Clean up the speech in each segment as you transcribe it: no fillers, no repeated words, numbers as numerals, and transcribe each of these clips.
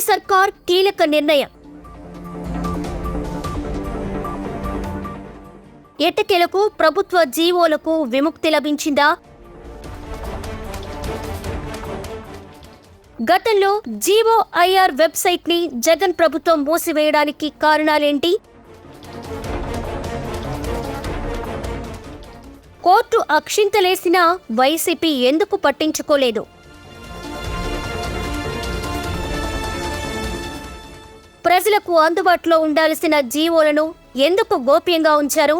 సర్కార్ కీలక నిర్ణయం. ఎట్టకేలకు ప్రభుత్వ జీవోలకు విముక్తి లభించిందా? గతంలో జీఓఐఆర్ వెబ్సైట్ ని జగన్ ప్రభుత్వం మూసివేయడానికి కారణాలేంటి? కోర్టు అక్షింతలేసినా వైసీపీ ఎందుకు పట్టించుకోలేదు? ప్రజలకు అందుబాటులో ఉండాల్సిన జీవోలను ఎందుకు గోప్యంగా ఉంచారు?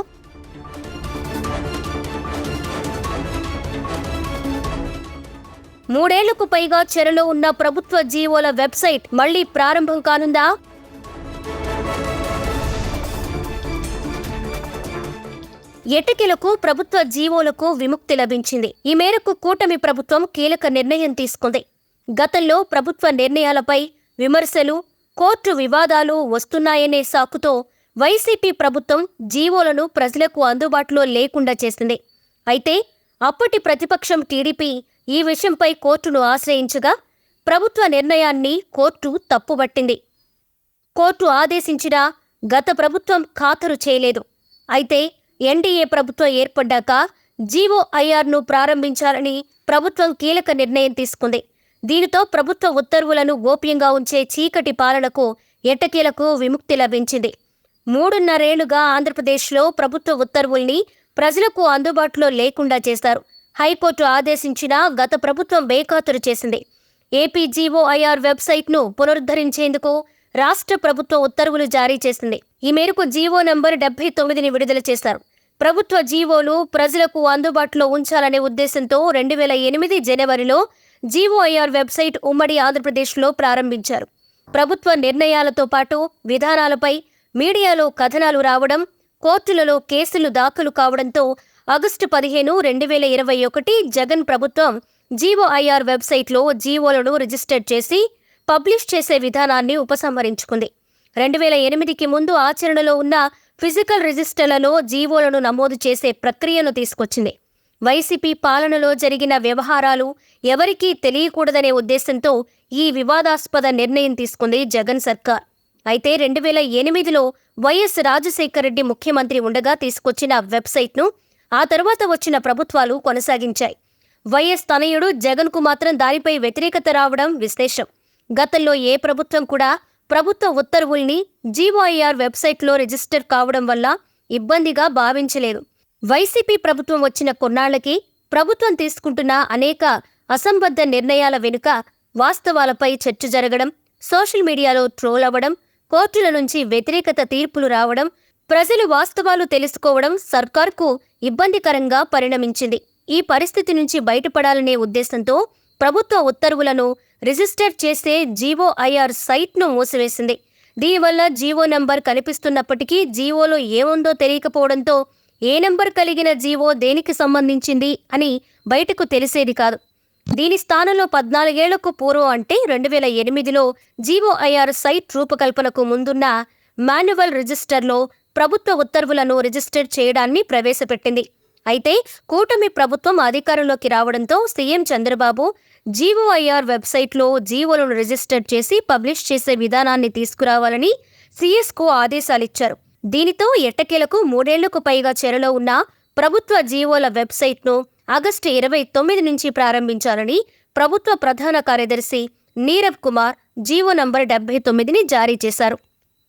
మూడేళ్లకు పైగా చెరలో ఉన్న ప్రభుత్వ జీవోల వెబ్సైట్ మళ్లీ ప్రారంభం కానుందా? ఎట్టకేలకు ప్రభుత్వ జీవోలకు విముక్తి లభించింది. ఈ మేరకు కూటమి ప్రభుత్వం కీలక నిర్ణయం తీసుకుంది. గతంలో ప్రభుత్వ నిర్ణయాలపై విమర్శలు, కోర్టు వివాదాలు వస్తున్నాయనే సాకుతో వైసీపీ ప్రభుత్వం జీవోలను ప్రజలకు అందుబాటులో లేకుండా చేసింది. అయితే అప్పటి ప్రతిపక్షం టీడీపీ ఈ విషయంపై కోర్టును ఆశ్రయించగా ప్రభుత్వ నిర్ణయాన్ని కోర్టు తప్పుబట్టింది. కోర్టు ఆదేశించినా గత ప్రభుత్వం ఖాతరు చేయలేదు. అయితే ఎన్డీఏ ప్రభుత్వం ఏర్పడ్డాక జీఓఐఆర్ను ప్రారంభించాలని ప్రభుత్వం కీలక నిర్ణయం తీసుకుంది. దీనితో ప్రభుత్వ ఉత్తర్వులను గోప్యంగా ఉంచే చీకటి పాలనకు ఎట్టకేలకు విముక్తి లభించింది. 3.5 ఏళ్లుగా ఆంధ్రప్రదేశ్లో ప్రభుత్వ ఉత్తర్వుల్ని ప్రజలకు అందుబాటులో లేకుండా చేశారు. హైకోర్టు ఆదేశించినా గత ప్రభుత్వం బేఖాతరు చేసింది. ఏపీ జీఓఐఆర్ వెబ్సైట్ను పునరుద్ధరించేందుకు రాష్ట్ర ప్రభుత్వం ఉత్తర్వులు జారీ చేసింది. ఈ మేరకు జీవో నంబర్ 79ని విడుదల చేశారు. ప్రభుత్వ జీవోలు ప్రజలకు అందుబాటులో ఉంచాలనే ఉద్దేశంతో 2008 జనవరిలో జీఓఐఆర్ వెబ్సైట్ ఉమ్మడి ఆంధ్రప్రదేశ్లో ప్రారంభించారు. ప్రభుత్వ నిర్ణయాలతో పాటు విధానాలపై మీడియాలో కథనాలు రావడం, కోర్టులలో కేసులు దాఖలు కావడంతో ఆగస్టు 15, 2021 జగన్ ప్రభుత్వం జీఓఐఆర్ వెబ్సైట్లో జీవోలను రిజిస్టర్ చేసి పబ్లిష్ చేసే విధానాన్ని ఉపసంహరించుకుంది. 2008కి ముందు ఆచరణలో ఉన్న ఫిజికల్ రిజిస్టర్లలో జీవోలను నమోదు చేసే ప్రక్రియను తీసుకొచ్చింది. వైసీపీ పాలనలో జరిగిన వ్యవహారాలు ఎవరికీ తెలియకూడదనే ఉద్దేశంతో ఈ వివాదాస్పద నిర్ణయం తీసుకుంది జగన్ సర్కార్. అయితే 2008లో వైఎస్ రాజశేఖర రెడ్డి ముఖ్యమంత్రి ఉండగా తీసుకొచ్చిన వెబ్సైట్ను ఆ తర్వాత వచ్చిన ప్రభుత్వాలు కొనసాగించాయి. వైఎస్ తనయుడు జగన్కు మాత్రం దానిపై వ్యతిరేకత రావడం విశేషం. గతంలో ఏ ప్రభుత్వం కూడా ప్రభుత్వ ఉత్తర్వుల్ని జీఓఐఆర్ వెబ్సైట్లో రిజిస్టర్ కావడం వల్ల ఇబ్బందిగా భావించలేదు. వైసీపీ ప్రభుత్వం వచ్చిన కొన్నాళ్లకి ప్రభుత్వం తీసుకుంటున్న అనేక అసంబద్ధ నిర్ణయాల వెనుక వాస్తవాలపై చర్చ జరగడం, సోషల్ మీడియాలో ట్రోల్ అవ్వడం, కోర్టుల నుంచి వ్యతిరేకత తీర్పులు రావడం, ప్రజలు వాస్తవాలు తెలుసుకోవడం సర్కార్కు ఇబ్బందికరంగా పరిణమించింది. ఈ పరిస్థితి నుంచి బయటపడాలనే ఉద్దేశంతో ప్రభుత్వ ఉత్తర్వులను రిజిస్టర్ చేసే జీఓఐఆర్ సైట్ను మూసివేసింది. దీనివల్ల జీవో నంబర్ కనిపిస్తున్నప్పటికీ జీవోలో ఏముందో తెలియకపోవడంతో ఏ నంబర్ కలిగిన జీవో దేనికి సంబంధించింది అని బయటకు తెలిసేది కాదు. దీని స్థానంలో 14 ఏళ్లకు పూర్వం అంటే 2008లో జీఓఐఆర్ సైట్ రూపకల్పనకు ముందున్న మాన్యువల్ రిజిస్టర్లో ప్రభుత్వ ఉత్తర్వులను రిజిస్టర్ చేయడాన్ని ప్రవేశపెట్టింది. అయితే కూటమి ప్రభుత్వం అధికారంలోకి రావడంతో సీఎం చంద్రబాబు జీఓఐఆర్ వెబ్సైట్లో జీవోలను రిజిస్టర్ చేసి పబ్లిష్ చేసే విధానాన్ని తీసుకురావాలని సీఎస్కు ఆదేశాలిచ్చారు. దీనితో ఎట్టకేలకు 3 ఏళ్లకు పైగా చెరలో ఉన్న ప్రభుత్వ జీవోల వెబ్సైట్ను ఆగస్టు 29 నుంచి ప్రారంభించాలని ప్రభుత్వ ప్రధాన కార్యదర్శి నీరవ్ కుమార్ జీవో నంబర్ 79ని జారీ చేశారు.